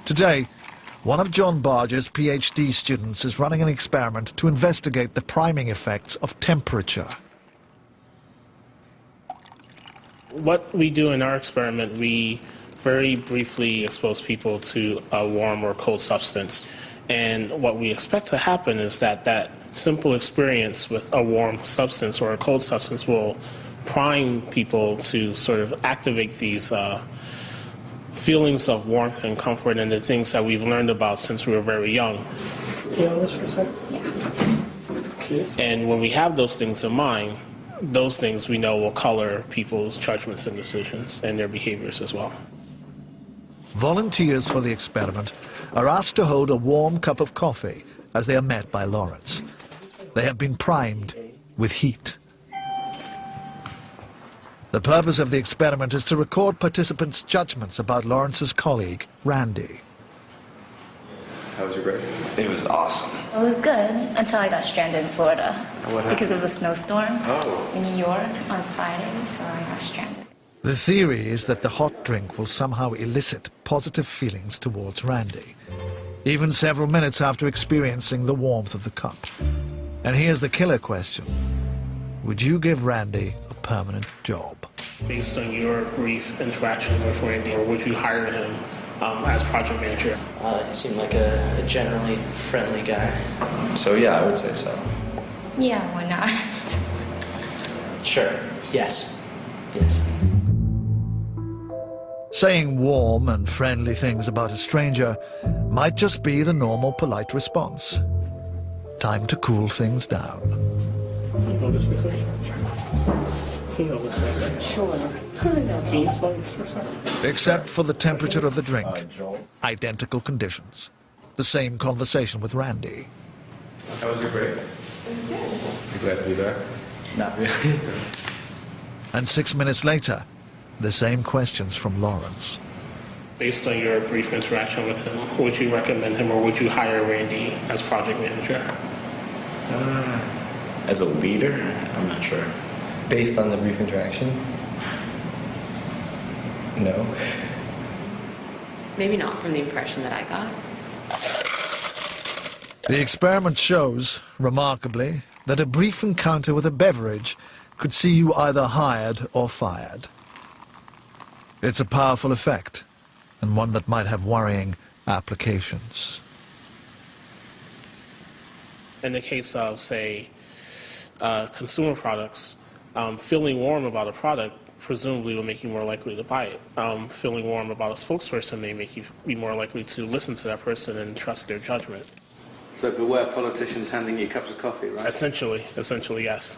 Today, one of John Barger's PhD students is running an experiment to investigate the priming effects of temperature. What we do in our experiment, we very briefly expose people to a warm or cold substance. And what we expect to happen is that that simple experience with a warm substance or a cold substance will prime people to sort of activate these feelings of warmth and comfort and the things that we've learned about since we were very young. And when we have those things in mind, those things we know will color people's judgments and decisions and their behaviors as well. Volunteers for the experiment are asked to hold a warm cup of coffee as they are met by Lawrence. They have been primed with heat. The purpose of the experiment is to record participants' judgments about Lawrence's colleague, Randy. How was your break? It was awesome. It was good until I got stranded in Florida because of the snowstorm in New York on Friday, so I got stranded. The theory is that the hot drink will somehow elicit positive feelings towards Randy, even several minutes after experiencing the warmth of the cup. And here's the killer question. Would you give Randy a permanent job? Based on your brief interaction with Randy, or would you hire him as project manager? He seemed like a generally friendly guy. So yeah, I would say so. Yeah, why not? Sure. Yes. Yes. Saying warm and friendly things about a stranger might just be the normal polite response. Time to cool things down. Can you hold this for a second? Can you hold this for a second? Sure. Can you spell this for a second? Except for the temperature of the drink. Identical conditions. The same conversation with Randy. How was your break? You glad to be back? Not really. And 6 minutes later, the same questions from Lawrence. Based on your brief interaction with him, would you recommend him or would you hire Randy as project manager? As a leader, I'm not sure. Based on the brief interaction? No. Maybe not from the impression that I got. The experiment shows, remarkably, that a brief encounter with a beverage could see you either hired or fired. It's a powerful effect, and one that might have worrying applications. In the case of, say, consumer products, feeling warm about a product presumably will make you more likely to buy it. Feeling warm about a spokesperson may make you be more likely to listen to that person and trust their judgment. So beware politicians handing you cups of coffee, right? Essentially, yes.